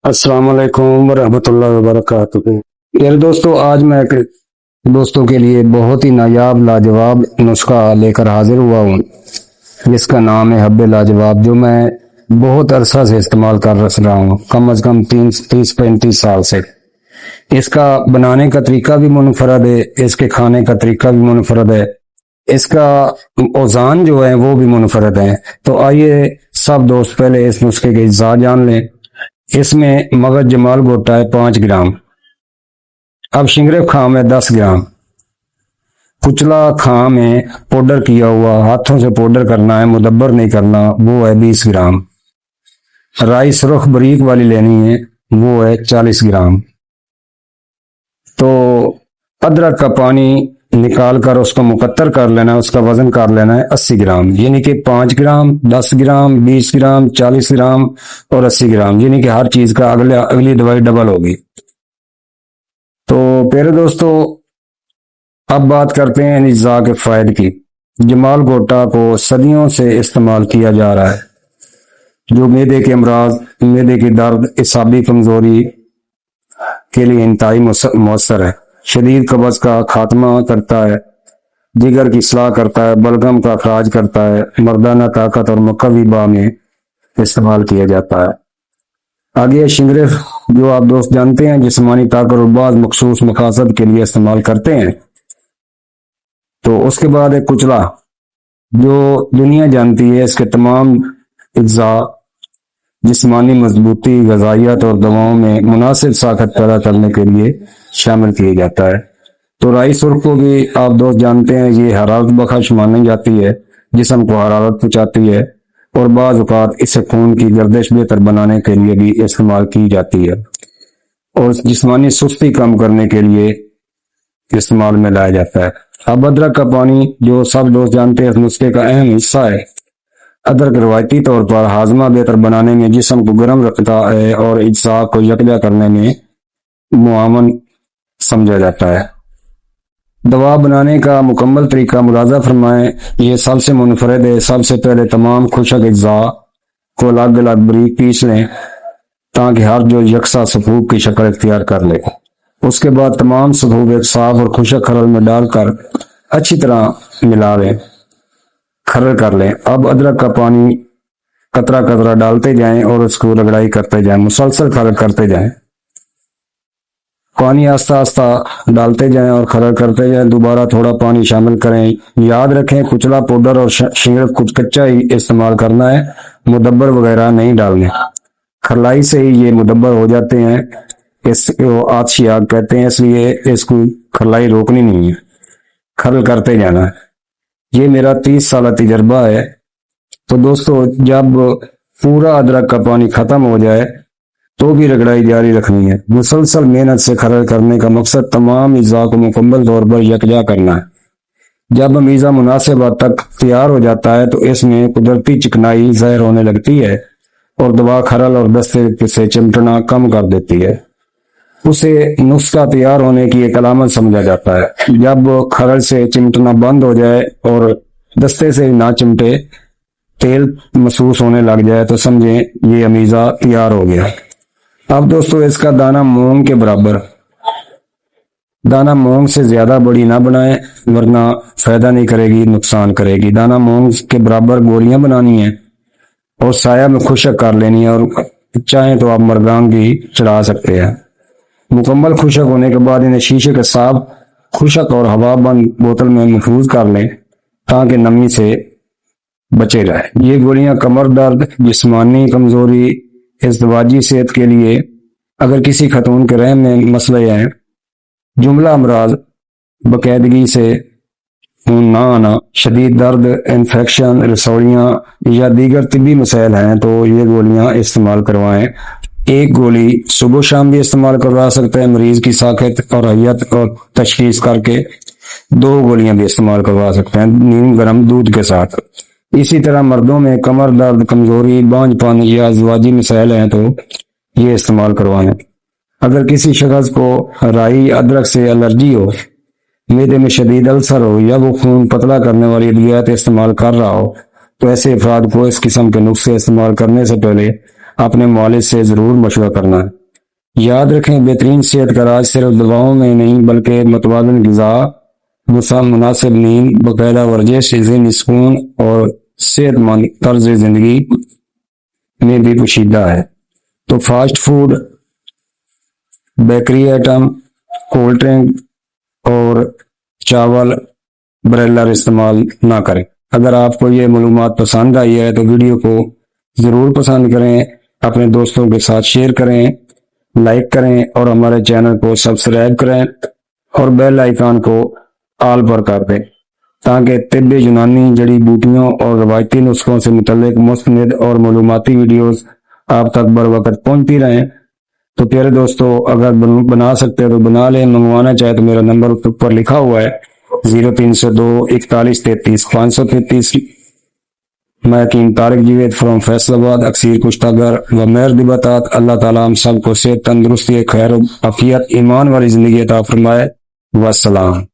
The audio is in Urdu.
السلام علیکم ورحمۃ اللہ وبرکاتہ۔ میرے دوستوں، آج میں دوستوں کے لیے بہت ہی نایاب لاجواب نسخہ لے کر حاضر ہوا ہوں، جس کا نام ہے حب لاجواب، جو میں بہت عرصہ سے استعمال کر رہا ہوں، کم از کم 30-35 سال سے۔ اس کا بنانے کا طریقہ بھی منفرد ہے، اس کے کھانے کا طریقہ بھی منفرد ہے، اس کا اوزان جو ہے وہ بھی منفرد ہے۔ تو آئیے سب دوست پہلے اس نسخے کے اجزاء جان لیں۔ اس میں مغز جمال گوٹا ہے 5 گرام، اب شنگریف خام ہے 10 گرام، کچلا خام ہے پاؤڈر کیا ہوا، ہاتھوں سے پاؤڈر کرنا ہے، مدبر نہیں کرنا، وہ ہے 20 گرام، رائی سرخ بریک والی لینی ہے، وہ ہے 40 گرام۔ تو ادرک کا پانی نکال کر اس کو مقطر کر لینا ہے، اس کا وزن کر لینا ہے 80 گرام، یعنی کہ 5 گرام، 10 گرام، 20 گرام، 40 گرام اور 80 گرام، یعنی کہ ہر چیز کا اگلی دوائی ڈبل ہوگی۔ تو پیارے دوستو، اب بات کرتے ہیں ان اجزاء کے فوائد کی۔ جمال گوٹا کو صدیوں سے استعمال کیا جا رہا ہے، جو معدے کے امراض، معدے کی درد، اعصابی کمزوری کے لیے انتہائی مؤثر ہے، شدید قبض کا خاتمہ کرتا ہے، جگر کی اصلاح کرتا ہے، بلغم کا اخراج کرتا ہے، مردانہ طاقت اور مقوی باہ میں استعمال کیا جاتا ہے۔ آگے شنگریف، جو آپ دوست جانتے ہیں جسمانی طاقت اور بعض مخصوص مقاصد کے لیے استعمال کرتے ہیں۔ تو اس کے بعد ہے کچلا، جو دنیا جانتی ہے، اس کے تمام اجزاء جسمانی مضبوطی، غذائیت اور دواؤں میں مناسب ساخت پیدا کرنے کے لیے شامل کیا جاتا ہے۔ تو رائی سرخ کو بھی آپ دوست جانتے ہیں، یہ حرارت بخش مانی جاتی ہے، جسم کو حرارت پہنچاتی ہے، اور بعض اوقات اسے خون کی گردش بہتر بنانے کے لیے بھی استعمال کی جاتی ہے، اور جسمانی سستی کم کرنے کے لیے استعمال میں لایا جاتا ہے۔ اب ادرک کا پانی، جو سب دوست جانتے ہیں اس نسخے کا اہم حصہ ہے۔ ادرک روایتی طور پر ہاضمہ بہتر بنانے میں، جسم کو گرم رکھتا ہے اور اجزاء کو یکجا کرنے میں معاون سمجھا جاتا ہے۔ دوا بنانے کا مکمل طریقہ ملاحظہ فرمائیں، یہ سب سے منفرد ہے۔ سب سے پہلے تمام خشک اجزاء کو الگ الگ باریک پیس لیں تاکہ ہر جو یکساں سفوف کی شکل اختیار کر لے۔ اس کے بعد تمام سفوف ایک صاف اور خشک خرل میں ڈال کر اچھی طرح ملا لیں، خرل کر لیں۔ اب ادرک کا پانی قطرہ قطرہ ڈالتے جائیں اور اس کو رگڑائی کرتے جائیں، مسلسل خرل کرتے جائیں، پانی آہستہ آہستہ ڈالتے جائیں اور خرل کرتے جائیں۔ دوبارہ تھوڑا پانی شامل کریں۔ یاد رکھیں، کچلا پاؤڈر اور شنگریف کچھ کچا ہی استعمال کرنا ہے، مدبر وغیرہ نہیں ڈالنے۔ خرلائی سے ہی یہ مدبر ہو جاتے ہیں، اس کو آتشی آگ کہتے ہیں، اس لیے اس کو خرلائی روکنی نہیں ہے، خرل کرتے جانا ہے۔ یہ میرا 30 سالہ تجربہ ہے۔ تو دوستو، جب پورا ادرک کا پانی ختم ہو جائے تو بھی رگڑائی جاری رکھنی ہے۔ مسلسل محنت سے خرل کرنے کا مقصد تمام اجزاء کو مکمل طور پر یکجا کرنا ہے۔ جب امیزہ مناسب حد تک تیار ہو جاتا ہے تو اس میں قدرتی چکنائی ظاہر ہونے لگتی ہے اور دوا خرل اور دستے سے چمٹنا کم کر دیتی ہے۔ اسے نسخہ تیار ہونے کی ایک علامت سمجھا جاتا ہے۔ جب خرل سے چمٹنا بند ہو جائے اور دستے سے نہ چمٹے، تیل محسوس ہونے لگ جائے، تو سمجھیں یہ امیزہ تیار ہو گیا۔ اب دوستو، اس کا دانہ مونگ کے برابر، دانہ مونگ سے زیادہ بڑی نہ بنائیں ورنہ فائدہ نہیں کرے گی، نقصان کرے گی۔ دانہ مونگ کے برابر گولیاں بنانی ہیں اور سایہ میں خشک کر لینی ہے، اور چاہیں تو آپ مرگان بھی چڑھا سکتے ہیں۔ مکمل خشک ہونے کے بعد انہیں شیشے کے صاف، خشک اور ہوا بند بوتل میں محفوظ کر لیں تاکہ نمی سے بچے رہے۔ یہ گولیاں کمر درد، جسمانی کمزوری، ازدواجی صحت کے لیے، اگر کسی خاتون کے رحم میں مسئلے ہیں، جملہ امراض، باقاعدگی سے خون نہ آنا، شدید درد، انفیکشن، رسولیاں یا دیگر طبی مسائل ہیں، تو یہ گولیاں استعمال کروائیں۔ ایک گولی صبح و شام بھی استعمال کروا سکتے ہیں، مریض کی ساخت اور حیت اور تشخیص کر کے 2 گولیاں بھی استعمال کروا سکتے ہیں نیم گرم دودھ کے ساتھ۔ اسی طرح مردوں میں کمر درد، کمزوری، بانجھ پن یا ازدواجی مسائل ہیں تو یہ استعمال کروائیں۔ اگر کسی شخص کو رائی ادرک سے الرجی ہو، معدے میں شدید السر ہو یا وہ خون پتلا کرنے والی ادویات استعمال کر رہا ہو، تو ایسے افراد کو اس قسم کے نسخے استعمال کرنے سے پہلے اپنے والد سے ضرور مشورہ کرنا ہے۔ یاد رکھیں بہترین صحت کا راز صرف دواؤں میں نہیں بلکہ متوازن غذا، مناسب نیند، باقاعدہ ورزش، ذہنی سکون اور صحت مند طرز زندگی میں بھی پوشیدہ ہے۔ تو fast food, bakery item, cold drink اور چاول، بریلر استعمال نہ کریں۔ اگر آپ کو یہ معلومات پسند آئی ہے تو ویڈیو کو ضرور پسند کریں، اپنے دوستوں کے ساتھ شیئر کریں، لائک کریں اور ہمارے چینل کو سبسکرائب کریں اور بیل آئیکن کو آل پر کر دیں تاکہ طب یونانی، جڑی بوٹیوں اور روایتی نسخوں سے متعلق مستند اور معلوماتی ویڈیوز آپ تک بر وقت پہنچتی رہیں۔ تو پیارے دوستو، اگر بنا سکتے تو بنا لیں، منگوانا چاہے تو میرا نمبر اوپر لکھا ہوا ہے 0302 41 33 533۔ میں حکیم طارق جیوید فرام فیصل آباد، اکثیر کشتہ گر و مہر دی بطاط۔ اللہ تعالیٰ ہم سب کو صحت، تندرستی، خیر و عافیت، ایمان والی زندگی عطا فرمائے۔ والسلام۔